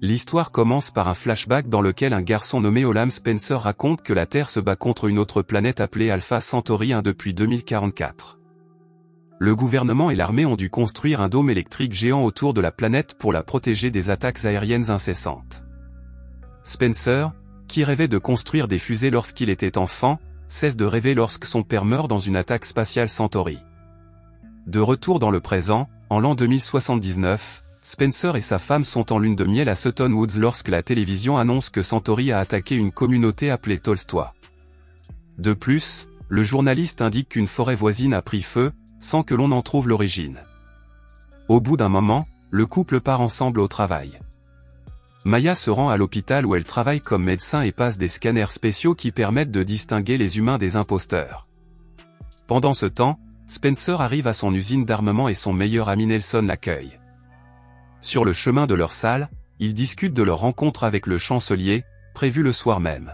L'histoire commence par un flashback dans lequel un garçon nommé Olam Spencer raconte que la Terre se bat contre une autre planète appelée Alpha Centauri 1 depuis 2044. Le gouvernement et l'armée ont dû construire un dôme électrique géant autour de la planète pour la protéger des attaques aériennes incessantes. Spencer, qui rêvait de construire des fusées lorsqu'il était enfant, cesse de rêver lorsque son père meurt dans une attaque spatiale Centauri. De retour dans le présent, en l'an 2079, Spencer et sa femme sont en lune de miel à Sutton Woods lorsque la télévision annonce que Centauri a attaqué une communauté appelée Tolstoy. De plus, le journaliste indique qu'une forêt voisine a pris feu, sans que l'on en trouve l'origine. Au bout d'un moment, le couple part ensemble au travail. Maya se rend à l'hôpital où elle travaille comme médecin et passe des scanners spéciaux qui permettent de distinguer les humains des imposteurs. Pendant ce temps, Spencer arrive à son usine d'armement et son meilleur ami Nelson l'accueille. Sur le chemin de leur salle, ils discutent de leur rencontre avec le chancelier, prévue le soir même.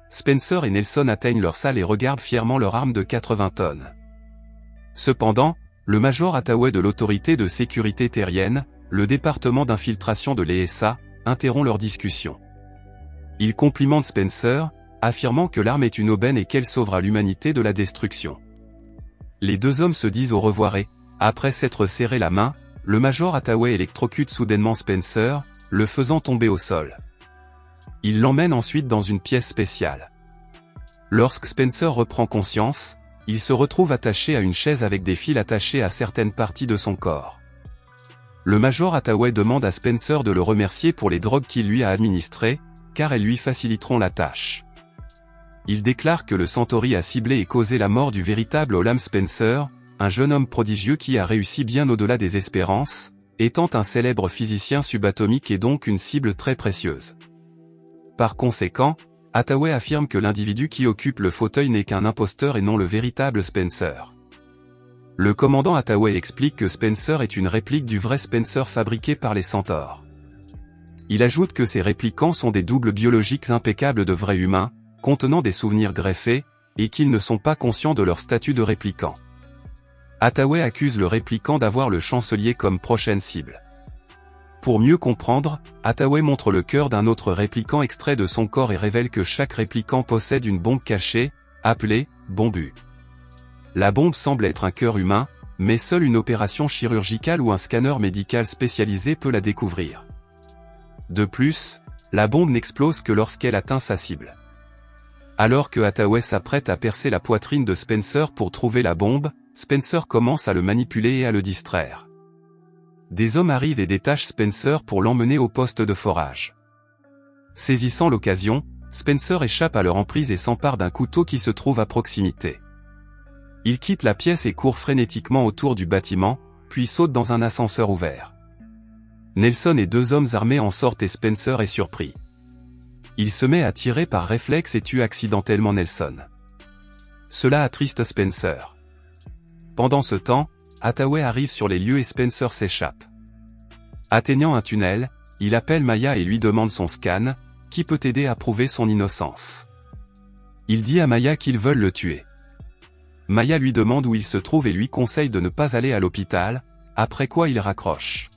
Spencer et Nelson atteignent leur salle et regardent fièrement leur arme de 80 tonnes. Cependant, le major Hathaway de l'autorité de sécurité terrienne, le département d'infiltration de l'ESA, interrompt leur discussion. Il complimente Spencer, affirmant que l'arme est une aubaine et qu'elle sauvera l'humanité de la destruction. Les deux hommes se disent au revoir et, après s'être serré la main, le major Hathaway électrocute soudainement Spencer, le faisant tomber au sol. Il l'emmène ensuite dans une pièce spéciale. Lorsque Spencer reprend conscience, il se retrouve attaché à une chaise avec des fils attachés à certaines parties de son corps. Le major Hathaway demande à Spencer de le remercier pour les drogues qu'il lui a administrées, car elles lui faciliteront la tâche. Il déclare que le Centauri a ciblé et causé la mort du véritable Olam Spencer, un jeune homme prodigieux qui a réussi bien au-delà des espérances, étant un célèbre physicien subatomique et donc une cible très précieuse. Par conséquent, Hathaway affirme que l'individu qui occupe le fauteuil n'est qu'un imposteur et non le véritable Spencer. Le commandant Hathaway explique que Spencer est une réplique du vrai Spencer fabriqué par les Centaures. Il ajoute que ces réplicants sont des doubles biologiques impeccables de vrais humains, contenant des souvenirs greffés, et qu'ils ne sont pas conscients de leur statut de répliquant. Hathaway accuse le répliquant d'avoir le chancelier comme prochaine cible. Pour mieux comprendre, Hathaway montre le cœur d'un autre répliquant extrait de son corps et révèle que chaque répliquant possède une bombe cachée, appelée « bombu ». La bombe semble être un cœur humain, mais seule une opération chirurgicale ou un scanner médical spécialisé peut la découvrir. De plus, la bombe n'explose que lorsqu'elle atteint sa cible. Alors que Hathaway s'apprête à percer la poitrine de Spencer pour trouver la bombe, Spencer commence à le manipuler et à le distraire. Des hommes arrivent et détachent Spencer pour l'emmener au poste de forage. Saisissant l'occasion, Spencer échappe à leur emprise et s'empare d'un couteau qui se trouve à proximité. Il quitte la pièce et court frénétiquement autour du bâtiment, puis saute dans un ascenseur ouvert. Nelson et deux hommes armés en sortent et Spencer est surpris. Il se met à tirer par réflexe et tue accidentellement Nelson. Cela attriste Spencer. Pendant ce temps, Hathaway arrive sur les lieux et Spencer s'échappe. Atteignant un tunnel, il appelle Maya et lui demande son scan, qui peut aider à prouver son innocence. Il dit à Maya qu'ils veulent le tuer. Maya lui demande où il se trouve et lui conseille de ne pas aller à l'hôpital, après quoi il raccroche.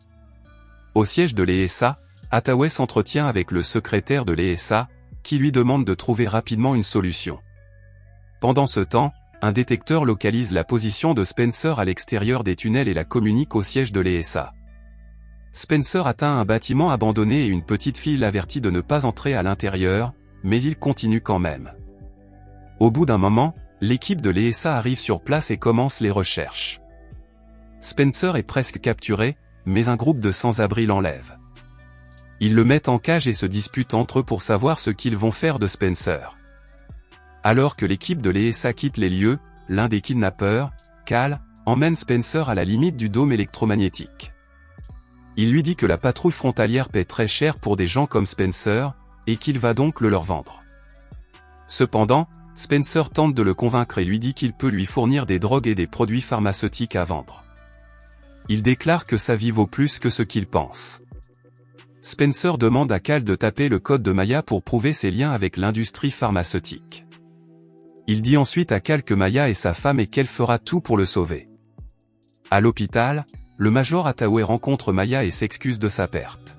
Au siège de l'ESA, Hathaway s'entretient avec le secrétaire de l'ESA, qui lui demande de trouver rapidement une solution. Pendant ce temps, un détecteur localise la position de Spencer à l'extérieur des tunnels et la communique au siège de l'ESA. Spencer atteint un bâtiment abandonné et une petite fille l'avertit de ne pas entrer à l'intérieur, mais il continue quand même. Au bout d'un moment, l'équipe de l'ESA arrive sur place et commence les recherches. Spencer est presque capturé, mais un groupe de sans-abri l'enlève. Ils le mettent en cage et se disputent entre eux pour savoir ce qu'ils vont faire de Spencer. Alors que l'équipe de l'ESA quitte les lieux, l'un des kidnappeurs, Cal, emmène Spencer à la limite du dôme électromagnétique. Il lui dit que la patrouille frontalière paie très cher pour des gens comme Spencer, et qu'il va donc le leur vendre. Cependant, Spencer tente de le convaincre et lui dit qu'il peut lui fournir des drogues et des produits pharmaceutiques à vendre. Il déclare que sa vie vaut plus que ce qu'il pense. Spencer demande à Cal de taper le code de Maya pour prouver ses liens avec l'industrie pharmaceutique. Il dit ensuite à Cal que Maya est sa femme et qu'elle fera tout pour le sauver. À l'hôpital, le major Hathaway rencontre Maya et s'excuse de sa perte.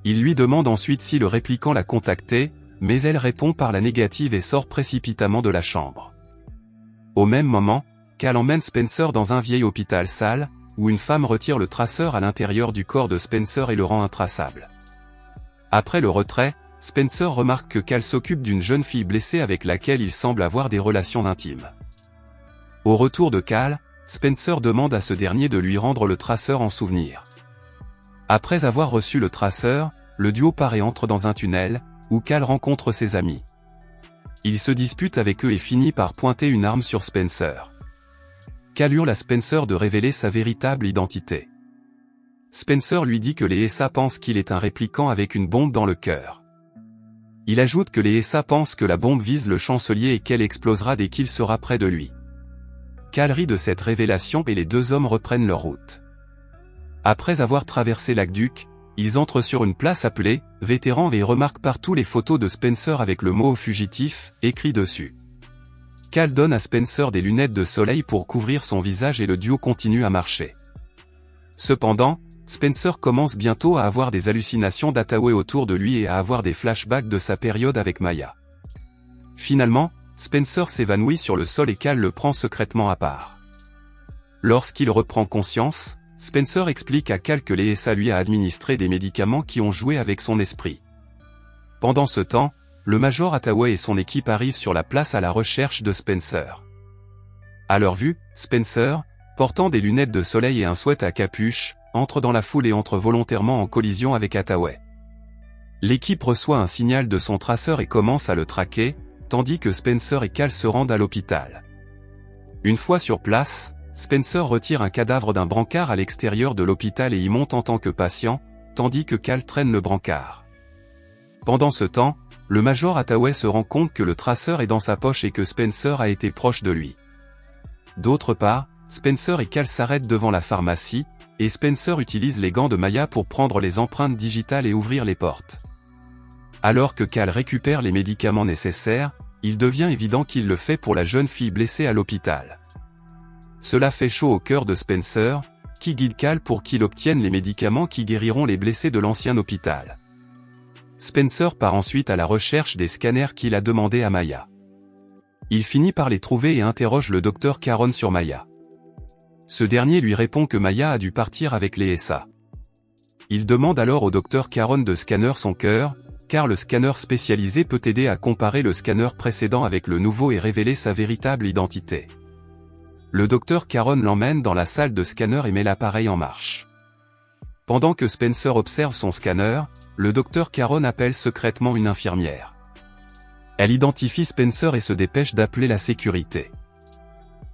Il lui demande ensuite si le répliquant l'a contacté, mais elle répond par la négative et sort précipitamment de la chambre. Au même moment, Cal emmène Spencer dans un vieil hôpital sale, où une femme retire le traceur à l'intérieur du corps de Spencer et le rend intraçable. Après le retrait, Spencer remarque que Cal s'occupe d'une jeune fille blessée avec laquelle il semble avoir des relations intimes. Au retour de Cal, Spencer demande à ce dernier de lui rendre le traceur en souvenir. Après avoir reçu le traceur, le duo part et entre dans un tunnel, où Cal rencontre ses amis. Il se dispute avec eux et finit par pointer une arme sur Spencer. Cal hurle à Spencer de révéler sa véritable identité. Spencer lui dit que les SA pensent qu'il est un répliquant avec une bombe dans le cœur. Il ajoute que les SA pensent que la bombe vise le chancelier et qu'elle explosera dès qu'il sera près de lui. Cal rit de cette révélation et les deux hommes reprennent leur route. Après avoir traversé l'aqueduc, ils entrent sur une place appelée « Vétéran » et remarquent partout les photos de Spencer avec le mot « fugitif » écrit dessus. Cal donne à Spencer des lunettes de soleil pour couvrir son visage et le duo continue à marcher. Cependant, Spencer commence bientôt à avoir des hallucinations d'Hathaway autour de lui et à avoir des flashbacks de sa période avec Maya. Finalement, Spencer s'évanouit sur le sol et Cal le prend secrètement à part. Lorsqu'il reprend conscience, Spencer explique à Cal que les SA lui a administré des médicaments qui ont joué avec son esprit. Pendant ce temps, le Major Hathaway et son équipe arrivent sur la place à la recherche de Spencer. À leur vue, Spencer, portant des lunettes de soleil et un sweat à capuche, entre dans la foule et entre volontairement en collision avec Hathaway. L'équipe reçoit un signal de son traceur et commence à le traquer, tandis que Spencer et Cal se rendent à l'hôpital. Une fois sur place, Spencer retire un cadavre d'un brancard à l'extérieur de l'hôpital et y monte en tant que patient, tandis que Cal traîne le brancard. Pendant ce temps, le Major Hathaway se rend compte que le traceur est dans sa poche et que Spencer a été proche de lui. D'autre part, Spencer et Cal s'arrêtent devant la pharmacie, et Spencer utilise les gants de Maya pour prendre les empreintes digitales et ouvrir les portes. Alors que Cal récupère les médicaments nécessaires, il devient évident qu'il le fait pour la jeune fille blessée à l'hôpital. Cela fait chaud au cœur de Spencer, qui guide Cal pour qu'il obtienne les médicaments qui guériront les blessés de l'ancien hôpital. Spencer part ensuite à la recherche des scanners qu'il a demandé à Maya. Il finit par les trouver et interroge le docteur Caron sur Maya. Ce dernier lui répond que Maya a dû partir avec les SA. Il demande alors au docteur Caron de scanner son cœur, car le scanner spécialisé peut aider à comparer le scanner précédent avec le nouveau et révéler sa véritable identité. Le docteur Caron l'emmène dans la salle de scanner et met l'appareil en marche. Pendant que Spencer observe son scanner, le docteur Caron appelle secrètement une infirmière. Elle identifie Spencer et se dépêche d'appeler la sécurité.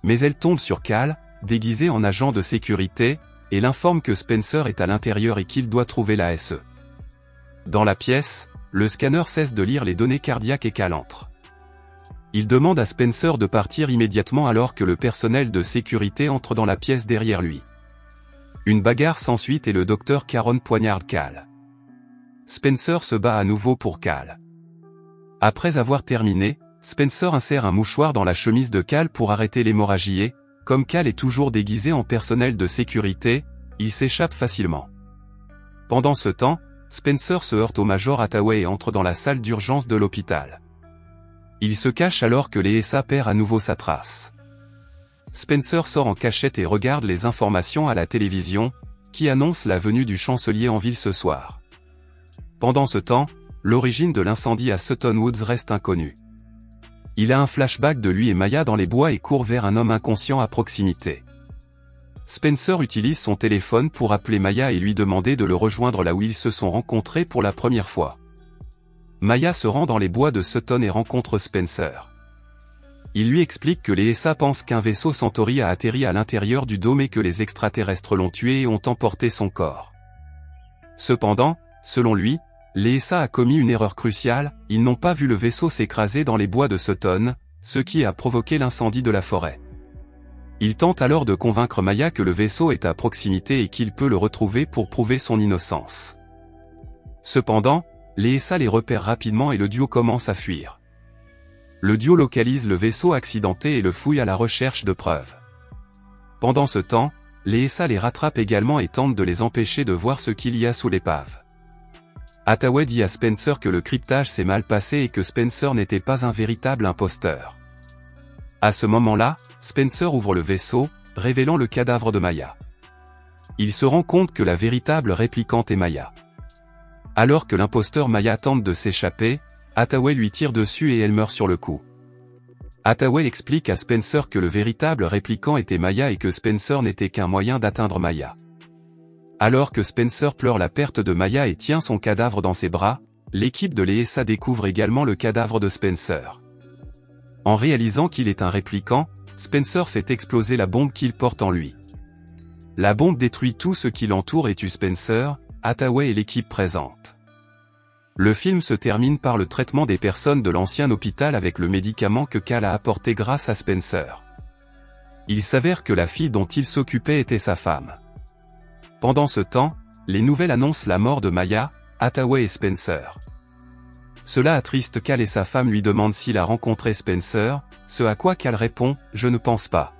Mais elle tombe sur Cal, déguisé en agent de sécurité, et l'informe que Spencer est à l'intérieur et qu'il doit trouver la SE. Dans la pièce, le scanner cesse de lire les données cardiaques et Cal entre. Il demande à Spencer de partir immédiatement alors que le personnel de sécurité entre dans la pièce derrière lui. Une bagarre s'ensuit et le docteur Caron poignarde Cal. Spencer se bat à nouveau pour Cal. Après avoir terminé, Spencer insère un mouchoir dans la chemise de Cal pour arrêter l'hémorragie et, comme Cal est toujours déguisé en personnel de sécurité, il s'échappe facilement. Pendant ce temps, Spencer se heurte au Major Hathaway et entre dans la salle d'urgence de l'hôpital. Il se cache alors que les SA perd à nouveau sa trace. Spencer sort en cachette et regarde les informations à la télévision, qui annoncent la venue du chancelier en ville ce soir. Pendant ce temps, l'origine de l'incendie à Sutton Woods reste inconnue. Il a un flashback de lui et Maya dans les bois et court vers un homme inconscient à proximité. Spencer utilise son téléphone pour appeler Maya et lui demander de le rejoindre là où ils se sont rencontrés pour la première fois. Maya se rend dans les bois de Sutton et rencontre Spencer. Il lui explique que les SA pensent qu'un vaisseau Centauri a atterri à l'intérieur du dôme et que les extraterrestres l'ont tué et ont emporté son corps. Cependant, selon lui, les SA a commis une erreur cruciale, ils n'ont pas vu le vaisseau s'écraser dans les bois de Sutton, ce qui a provoqué l'incendie de la forêt. Il tente alors de convaincre Maya que le vaisseau est à proximité et qu'il peut le retrouver pour prouver son innocence. Cependant, les SA les repèrent rapidement et le duo commence à fuir. Le duo localise le vaisseau accidenté et le fouille à la recherche de preuves. Pendant ce temps, les SA les rattrapent également et tentent de les empêcher de voir ce qu'il y a sous l'épave. Hathaway dit à Spencer que le cryptage s'est mal passé et que Spencer n'était pas un véritable imposteur. À ce moment-là, Spencer ouvre le vaisseau, révélant le cadavre de Maya. Il se rend compte que la véritable réplicante est Maya. Alors que l'imposteur Maya tente de s'échapper, Hathaway lui tire dessus et elle meurt sur le coup. Hathaway explique à Spencer que le véritable répliquant était Maya et que Spencer n'était qu'un moyen d'atteindre Maya. Alors que Spencer pleure la perte de Maya et tient son cadavre dans ses bras, l'équipe de l'ESA découvre également le cadavre de Spencer. En réalisant qu'il est un répliquant, Spencer fait exploser la bombe qu'il porte en lui. La bombe détruit tout ce qui l'entoure et tue Spencer, Hathaway et l'équipe présente. Le film se termine par le traitement des personnes de l'ancien hôpital avec le médicament que Cal a apporté grâce à Spencer. Il s'avère que la fille dont il s'occupait était sa femme. Pendant ce temps, les nouvelles annoncent la mort de Maya, Hathaway et Spencer. Cela attriste Cal et sa femme lui demandent s'il a rencontré Spencer, ce à quoi Cal répond « Je ne pense pas ».